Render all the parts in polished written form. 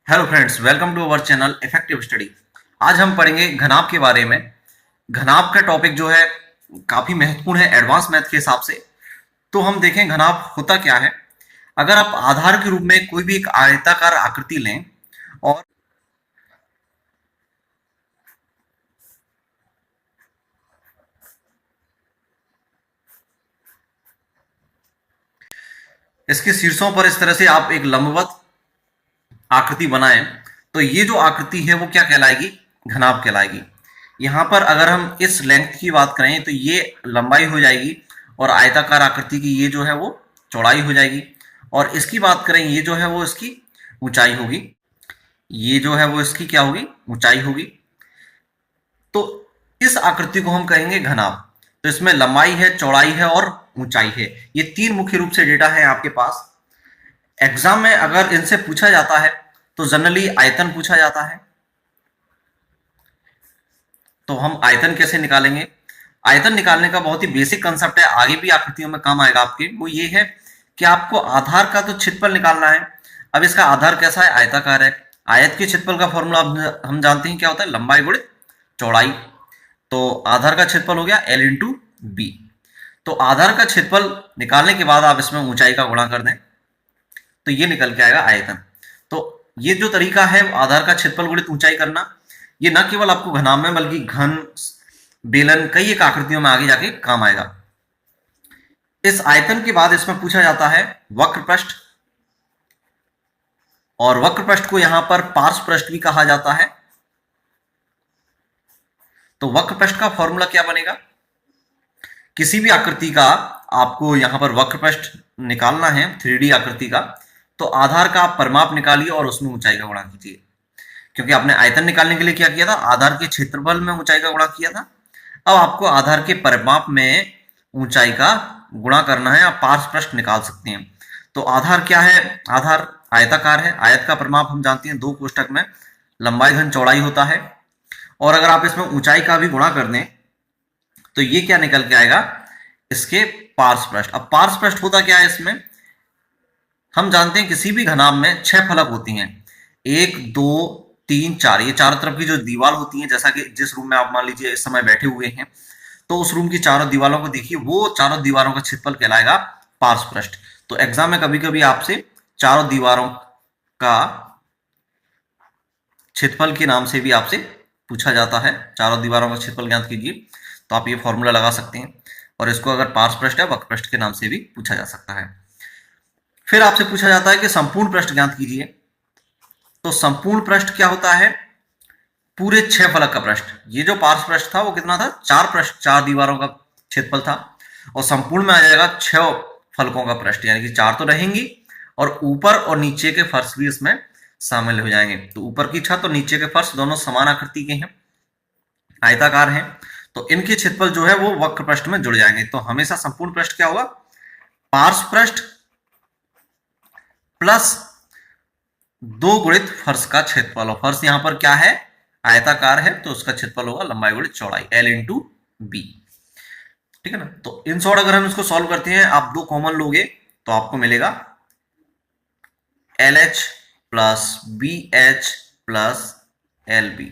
Hello friends, welcome to our channel effective study. आज हम पढ़ेंगे घनाभ के बारे में। घनाभ का टॉपिक जो है काफी महत्वपूर्ण है एडवांस मैथ के हिसाब से। तो हम देखें घनाभ होता क्या है। अगर आप आधार के रूप में कोई भी एक आयताकार आकृति लें और इसके शीर्षों पर इस तरह से आप एक लंबवत आकृति बनाएं, तो ये जो आकृति है वो क्या कहलाएगी? घनाभ कहलाएगी। यहाँ पर अगर हम इस लेंथ की बात करें तो ये लंबाई हो जाएगी और आयताकार आकृति की ये जो है वो चौड़ाई हो जाएगी। और इसकी बात करें, ये जो है वो इसकी ऊंचाई होगी, ये जो है वो इसकी क्या होगी? ऊंचाई होगी। तो इस आकृति को हम कहेंगे घनाभ। तो इसमें लंबाई है, चौड़ाई है और ऊंचाई है। ये तीन मुख्य रूप से डेटा है आपके पास। एग्जाम में अगर इनसे पूछा जाता है तो जनरली आयतन पूछा जाता है। तो हम आयतन कैसे निकालेंगे? आयतन निकालने का बहुत ही बेसिक कंसेप्ट है, आगे भी आकृतियों में काम आएगा आपके। वो ये है कि आपको आधार का तो क्षेत्रफल निकालना है। अब इसका आधार कैसा है? आयताकार है। आयत के क्षेत्रफल का फॉर्मूला हम जानते हैं क्या होता है? लंबाई गुणित चौड़ाई। तो आधार का क्षेत्रफल हो गया L इंटू बी। तो आधार का क्षेत्रफल निकालने के बाद आप इसमें ऊंचाई का गुणा कर दें तो ये निकल के आएगा आयतन। तो ये जो तरीका है आधार का क्षेत्रफल गुणित ऊंचाई करना, ये न केवल आपको घनाभ में बल्कि घन, बेलन, कई एक आकृतियों में आगे जाके काम आएगा। इस आयतन के बाद इसमें पूछा जाता है वक्र पृष्ठ, और वक्र पृष्ठ को यहां पर पार्श्व पृष्ठ भी कहा जाता है। तो वक्र पृष्ठ का फॉर्मूला क्या बनेगा? किसी भी आकृति का आपको यहां पर वक्र पृष्ठ निकालना है 3D आकृति का, तो आधार का आप परिमाप निकालिए और उसमें ऊंचाई का गुणा कीजिए। क्योंकि आपने आयतन निकालने के लिए क्या किया था? आधार के क्षेत्रफल में ऊंचाई का गुणा किया था। अब आपको आधार के परिमाप में ऊंचाई का गुणा करना है। आप पार्श्व पृष्ठ निकाल सकते हैं। तो आधार क्या है? आधार आयताकार है। आयत का परिमाप हम जानते हैं 2 कोष्ठक में लंबाई घन चौड़ाई होता है। और अगर आप इसमें ऊंचाई का भी गुणा कर दें तो ये क्या निकल के आएगा? इसके पार्श्व पृष्ठ। अब पार्श्व पृष्ठ होता क्या है? इसमें हम जानते हैं किसी भी घनाभ में 6 फलक होती हैं, 1 2 3 4। ये चारों तरफ की जो दीवार होती है, जैसा कि जिस रूम में आप मान लीजिए इस समय बैठे हुए हैं, तो उस रूम की चारों दीवारों को देखिए, वो चारों दीवारों का क्षेत्रफल कहलाएगा पार्श्व पृष्ठ। तो एग्जाम में कभी कभी आपसे चारों दीवारों का क्षेत्रफल के नाम से भी आपसे पूछा जाता है। चारों दीवारों का क्षेत्रफल ज्ञात कीजिए, तो आप ये फॉर्मूला लगा सकते हैं। और इसको अगर पार्श्व पृष्ठ या वक्र पृष्ठ के नाम से भी पूछा जा सकता है। फिर आपसे पूछा जाता है कि संपूर्ण पृष्ठ ज्ञात कीजिए। तो संपूर्ण पृष्ठ क्या होता है? पूरे 6 फलक का पृष्ठ। ये जो पार्श्व पृष्ठ था वो कितना था? 4 पृष्ठ, 4 दीवारों का क्षेत्रफल था। और संपूर्ण में आ जाएगा 6 फलकों का पृष्ठ, यानी कि 4 तो रहेंगी और ऊपर और नीचे के फर्श भी इसमें शामिल हो जाएंगे। तो ऊपर की छत और नीचे के फर्श दोनों समान आकृति के हैं, आयताकार हैं। तो इनके क्षेत्रफल जो है वो वक्र पृष्ठ में जुड़ जाएंगे। तो हमेशा संपूर्ण पृष्ठ क्या होगा? पार्श्व पृष्ठ प्लस 2 गुणित फर्श का क्षेत्रफल। और फर्श यहां पर क्या है? आयताकार है, तो उसका क्षेत्रफल होगा लंबाई गुणित चौड़ाई L इंटू बी। ठीक है ना? तो इन शॉर्ट अगर हम इसको सॉल्व करते हैं, आप 2 कॉमन लोगे तो आपको मिलेगा LH plus BH plus LB।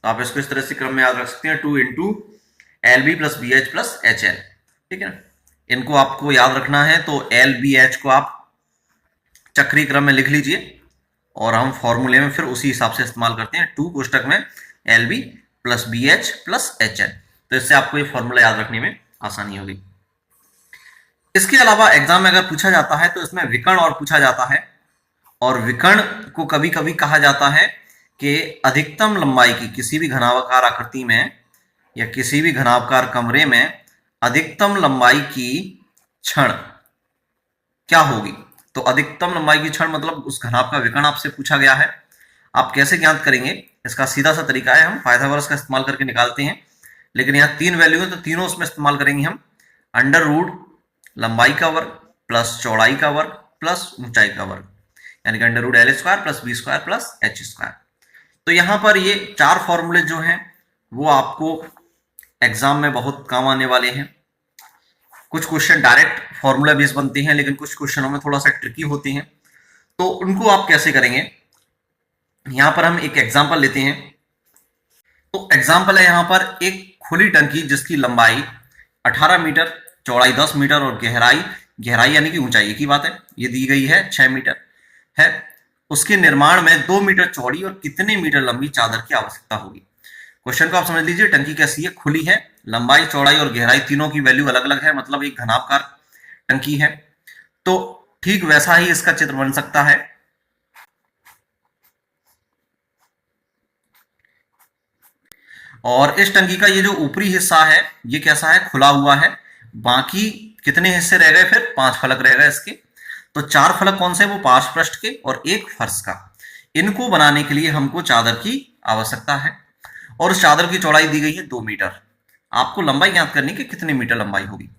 तो आप इसको इस तरह से क्रम में याद रख सकते हैं, 2 into LB plus BH plus HL। ठीक है ना? इनको आपको याद रखना है, तो LBH को आप चक्रीय क्रम में लिख लीजिए और हम फॉर्मूले में फिर उसी हिसाब से इस्तेमाल करते हैं। 2 कोष्ठक में LB plus BH plus HL। तो इससे आपको ये फॉर्मूला याद रखने में आसानी होगी। इसके अलावा एग्जाम में अगर पूछा जाता है तो इसमें विकर्ण और पूछा जाता है। और विकर्ण को कभी कभी कहा जाता है कि अधिकतम लंबाई की किसी भी घनाभाकार आकृति में या किसी भी घनाभाकार कमरे में अधिकतम लंबाई की क्षण क्या होगी? तो अधिकतम लंबाई की क्षण मतलब उस घनाभ का विकर्ण आपसे पूछा गया है। आप कैसे ज्ञात करेंगे? इसका सीधा सा तरीका है, हम पाइथागोरस का इस्तेमाल करके निकालते हैं। लेकिन यहाँ 3 वैल्यू है तो तीनों उसमें इस्तेमाल करेंगे हम। अंडर रूट लंबाई का वर्ग प्लस चौड़ाई का वर्ग प्लस ऊंचाई का वर्ग, यानी कि under root L square plus B square plus H square. तो यहाँ पर ये 4 फॉर्मूले जो हैं वो आपको एग्जाम में बहुत काम आने वाले हैं। कुछ क्वेश्चन डायरेक्ट फॉर्मूला बेस्ड बनते हैं, लेकिन कुछ क्वेश्चनों में थोड़ा सा ट्रिकी होते हैं। तो उनको आप कैसे करेंगे? यहां पर हम एक एग्जाम्पल लेते हैं। तो एग्जाम्पल है यहां पर एक खुली टंकी जिसकी लंबाई 18 मीटर, चौड़ाई 10 मीटर और गहराई गहराई यानी कि ऊंचाई की बात है, ये दी गई है 6 मीटर है। उसके निर्माण में 2 मीटर चौड़ी और कितने मीटर लंबी चादर की आवश्यकता होगी। क्वेश्चन को आप समझ लीजिए, टंकी कैसी है, खुली है, लंबाई चौड़ाई और गहराई तीनों की वैल्यू अलग अलग है, मतलब एक घनाभकार टंकी है। तो ठीक वैसा ही इसका चित्र बन सकता है। और इस टंकी का ये जो ऊपरी हिस्सा है ये कैसा है, खुला हुआ है। बाकी कितने हिस्से रह गए, फिर 5 फलक रह गए इसके। तो 4 फलक कौन से, वो पार्श्व पृष्ठ के और एक फर्श का। इनको बनाने के लिए हमको चादर की आवश्यकता है और उस चादर की चौड़ाई दी गई है 2 मीटर। आपको लंबाई ज्ञात करनी कि कितने मीटर लंबाई होगी।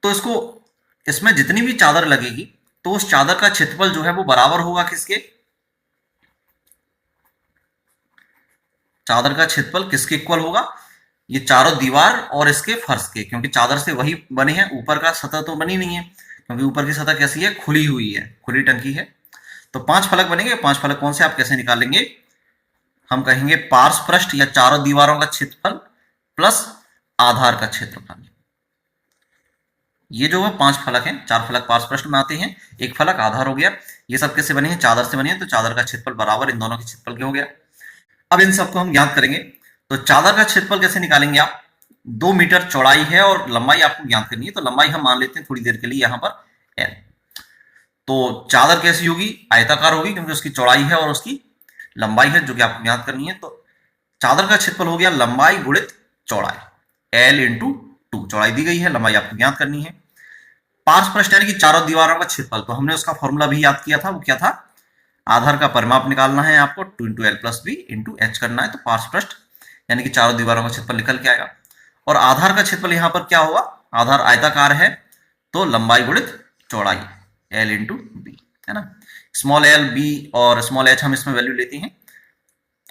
तो इसको इसमें जितनी भी चादर लगेगी तो उस चादर का क्षेत्रफल जो है वो बराबर होगा किसके, चादर का क्षेत्रफल किसके इक्वल होगा, ये चारों दीवार और इसके फर्श के, क्योंकि चादर से वही बने हैं, ऊपर का सतह तो बनी नहीं है, क्योंकि ऊपर की सतह कैसी है, खुली हुई है, खुली टंकी है। तो 5 फलक बनेंगे। 5 फलक कौन से, आप कैसे निकालेंगे, हम कहेंगे पार्श्व पृष्ठ या चारों दीवारों का क्षेत्रफल प्लस आधार का क्षेत्रफल। ये जो है 5 फलक हैं, 4 फलक पार्श्व पृष्ठ में आते हैं, एक फलक आधार हो गया। ये सब कैसे बने हैं, चादर से बने हैं, तो चादर का क्षेत्रफल बराबर इन दोनों के क्षेत्रफल के हो गया। अब इन सबको हम ज्ञात करेंगे। तो चादर का क्षेत्रफल कैसे निकालेंगे आप, 2 मीटर चौड़ाई है और लंबाई आपको ज्ञात करनी है। तो लंबाई हम मान लेते हैं थोड़ी देर के लिए यहां पर एल। तो चादर कैसी होगी, आयताकार होगी, क्योंकि उसकी चौड़ाई है और उसकी लंबाई है जो कि आपको ज्ञात करनी है। तो चादर का क्षेत्रफल हो गया लंबाई गुणित चौड़ाई, एल इंटू 2। चौड़ाई दी गई है, लंबाई आपको ज्ञात करनी है। पार्श्व पृष्ठ यानी कि चारों दीवारों का क्षेत्रफल, तो हमने उसका फॉर्मूला भी याद किया था, वो क्या था, आधार का परिमाप निकालना है आपको, 2 into L plus B into H करना है। तो पार्श्व पृष्ठ यानी कि चारों दीवारों का क्षेत्रफल निकल के आएगा। और आधार का क्षेत्रफल यहां पर क्या होगा, आधार आयताकार है तो लंबाई गुणित चौड़ाई, एल इंटू बी, है ना। स्मॉल एल, बी और स्मॉल एच हम इसमें वैल्यू लेते हैं।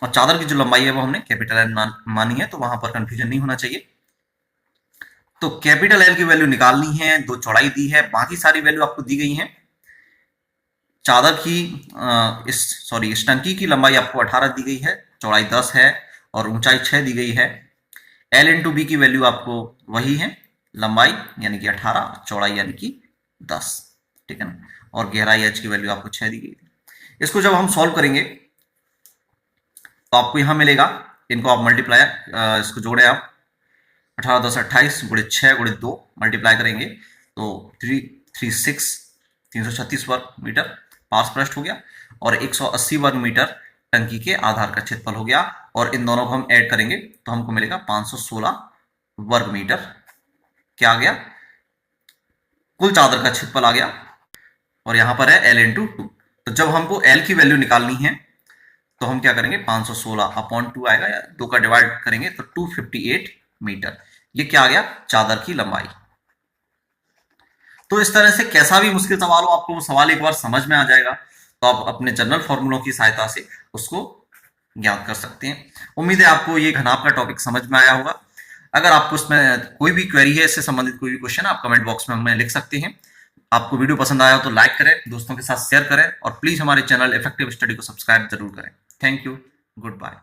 और चादर की जो लंबाई है वो हमने कैपिटल एल मानी है, तो वहां पर कंफ्यूजन नहीं होना चाहिए। तो कैपिटल एल की वैल्यू निकालनी है, 2 चौड़ाई दी है, बाकी सारी वैल्यू आपको दी गई है। चादर की इस टंकी की लंबाई आपको 18 दी गई है, चौड़ाई 10 है और ऊंचाई 6 दी गई है। एल इंटू बी की वैल्यू आपको वही है, लंबाई यानी कि 18, चौड़ाई यानी कि 10, ठीक है ना। और गहराई एच की वैल्यू आपको 6 दी गई थी। इसको जब हम सॉल्व करेंगे तो आपको यहां मिलेगा, इनको आप मल्टीप्लाई इसको जोड़े आप, 18 10 28 गुणित 6 गुणित 2 मल्टीप्लाई करेंगे तो 336 वर्ग मीटर पार्श्व पृष्ठ हो गया और 180 वर्ग मीटर टंकी के आधार का क्षेत्रफल हो गया। और इन दोनों को हम ऐड करेंगे तो हमको मिलेगा 516 वर्ग मीटर। क्या आ गया, कुल चादर का क्षेत्रफल आ गया। और यहां पर है एल इंटू 2। तो जब हमको एल की वैल्यू निकालनी है तो हम क्या करेंगे, 516 अपॉन 2 आएगा, या 2 का डिवाइड करेंगे तो 258 मीटर। ये क्या आ गया, चादर की लंबाई। तो इस तरह से कैसा भी मुश्किल सवाल हो, आपको वो सवाल एक बार समझ में आ जाएगा, तो आप अपने जनरल फॉर्मूलों की सहायता से उसको ज्ञात कर सकते हैं। उम्मीद है आपको ये घनाभ का टॉपिक समझ में आया होगा। अगर आपको इसमें कोई भी क्वेरी है, इससे संबंधित कोई भी क्वेश्चन, आप कमेंट बॉक्स में हमें लिख सकते हैं। आपको वीडियो पसंद आया हो तो लाइक करें, दोस्तों के साथ शेयर करें और प्लीज हमारे चैनल इफेक्टिव स्टडी को सब्सक्राइब जरूर करें। Thank you, good bye.